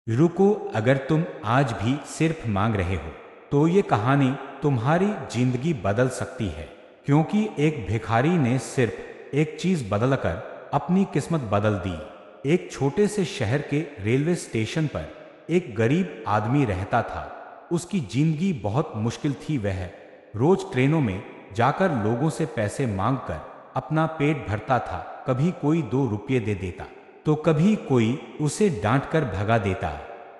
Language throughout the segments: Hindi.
रुको, अगर तुम आज भी सिर्फ मांग रहे हो तो ये कहानी तुम्हारी जिंदगी बदल सकती है। क्योंकि एक भिखारी ने सिर्फ एक चीज बदलकर अपनी किस्मत बदल दी। एक छोटे से शहर के रेलवे स्टेशन पर एक गरीब आदमी रहता था। उसकी जिंदगी बहुत मुश्किल थी। वह रोज ट्रेनों में जाकर लोगों से पैसे मांगकर अपना पेट भरता था। कभी कोई 2 रुपये दे देता तो कभी कोई उसे डांट कर भगा देता,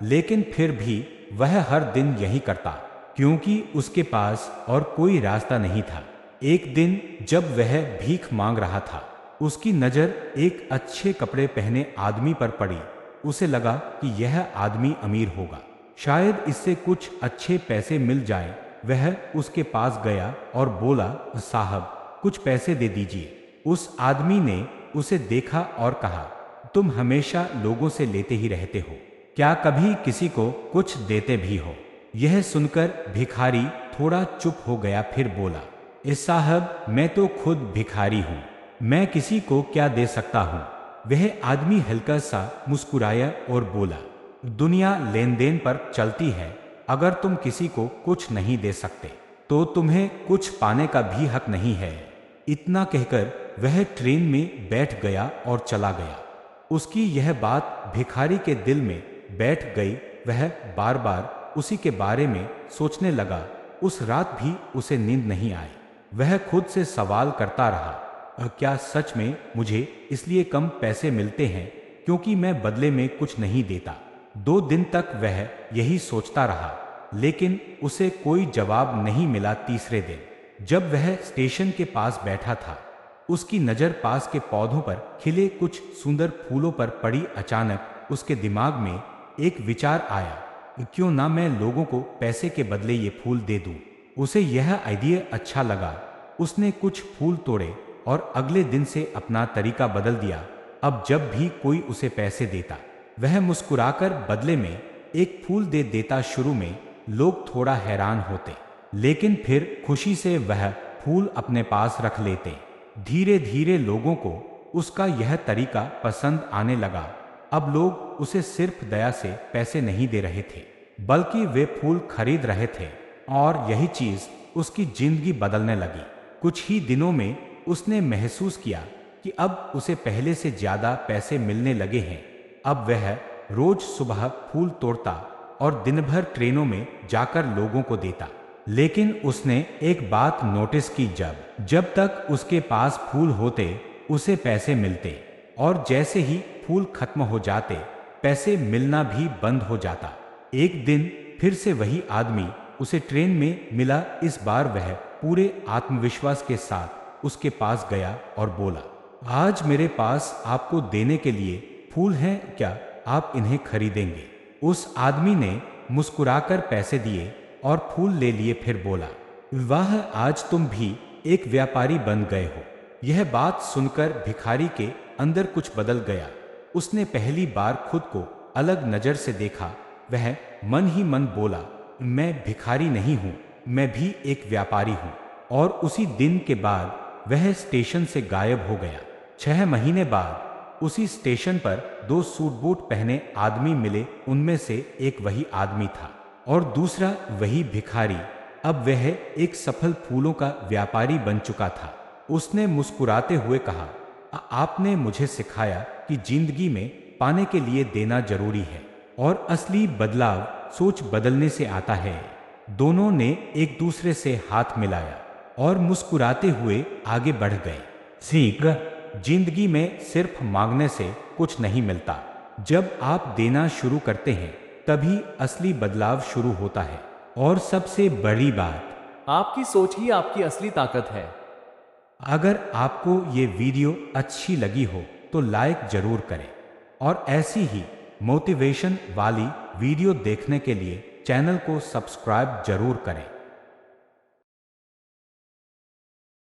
लेकिन फिर भी वह हर दिन यही करता, क्योंकि उसके पास और कोई रास्ता नहीं था। एक दिन जब वह भीख मांग रहा था, उसकी नज़र एक अच्छे कपड़े पहने आदमी पर पड़ी। उसे लगा कि यह आदमी अमीर होगा, शायद इससे कुछ अच्छे पैसे मिल जाएं। वह उसके पास गया और बोला, साहब, कुछ पैसे दे दीजिए। उस आदमी ने उसे देखा और कहा, तुम हमेशा लोगों से लेते ही रहते हो, क्या कभी किसी को कुछ देते भी हो? यह सुनकर भिखारी थोड़ा चुप हो गया, फिर बोला, साहब, मैं तो खुद भिखारी हूँ, मैं किसी को क्या दे सकता हूँ? वह आदमी हल्का सा मुस्कुराया और बोला, दुनिया लेन देन पर चलती है। अगर तुम किसी को कुछ नहीं दे सकते तो तुम्हें कुछ पाने का भी हक नहीं है। इतना कहकर वह ट्रेन में बैठ गया और चला गया। उसकी यह बात भिखारी के दिल में बैठ गई। वह बार बार उसी के बारे में सोचने लगा। उस रात भी उसे नींद नहीं आई। वह खुद से सवाल करता रहा, क्या सच में मुझे इसलिए कम पैसे मिलते हैं क्योंकि मैं बदले में कुछ नहीं देता? 2 दिन तक वह यही सोचता रहा, लेकिन उसे कोई जवाब नहीं मिला। तीसरे दिन जब वह स्टेशन के पास बैठा था, उसकी नज़र पास के पौधों पर खिले कुछ सुंदर फूलों पर पड़ी। अचानक उसके दिमाग में एक विचार आया, क्यों ना मैं लोगों को पैसे के बदले ये फूल दे दूं? उसे यह आइडिया अच्छा लगा। उसने कुछ फूल तोड़े और अगले दिन से अपना तरीका बदल दिया। अब जब भी कोई उसे पैसे देता, वह मुस्कुराकर बदले में एक फूल दे देता। शुरू में लोग थोड़ा हैरान होते, लेकिन फिर खुशी से वह फूल अपने पास रख लेते। धीरे धीरे लोगों को उसका यह तरीका पसंद आने लगा। अब लोग उसे सिर्फ दया से पैसे नहीं दे रहे थे, बल्कि वे फूल खरीद रहे थे, और यही चीज उसकी जिंदगी बदलने लगी। कुछ ही दिनों में उसने महसूस किया कि अब उसे पहले से ज्यादा पैसे मिलने लगे हैं। अब वह रोज सुबह फूल तोड़ता और दिन भर ट्रेनों में जाकर लोगों को देता। लेकिन उसने एक बात नोटिस की, जब जब तक उसके पास फूल होते उसे पैसे मिलते, और जैसे ही फूल खत्म हो जाते पैसे मिलना भी बंद हो जाता। एक दिन फिर से वही आदमी उसे ट्रेन में मिला। इस बार वह पूरे आत्मविश्वास के साथ उसके पास गया और बोला, आज मेरे पास आपको देने के लिए फूल हैं, क्या आप इन्हें खरीदेंगे? उस आदमी ने मुस्कुराकर पैसे दिए और फूल ले लिए। फिर बोला, वाह, आज तुम भी एक व्यापारी बन गए हो। यह बात सुनकर भिखारी के अंदर कुछ बदल गया। उसने पहली बार खुद को अलग नजर से देखा। वह मन ही मन बोला, मैं भिखारी नहीं हूँ, मैं भी एक व्यापारी हूँ। और उसी दिन के बाद वह स्टेशन से गायब हो गया। 6 महीने बाद उसी स्टेशन पर 2 सूट बूट पहने आदमी मिले। उनमें से एक वही आदमी था और दूसरा वही भिखारी। अब वह एक सफल फूलों का व्यापारी बन चुका था। उसने मुस्कुराते हुए कहा, आपने मुझे सिखाया कि जिंदगी में पाने के लिए देना जरूरी है, और असली बदलाव सोच बदलने से आता है। दोनों ने एक दूसरे से हाथ मिलाया और मुस्कुराते हुए आगे बढ़ गए। सीख, जिंदगी में सिर्फ मांगने से कुछ नहीं मिलता। जब आप देना शुरू करते हैं तभी असली बदलाव शुरू होता है। और सबसे बड़ी बात, आपकी सोच ही आपकी असली ताकत है। अगर आपको ये वीडियो अच्छी लगी हो तो लाइक जरूर करें, और ऐसी ही मोटिवेशन वाली वीडियो देखने के लिए चैनल को सब्सक्राइब जरूर करें।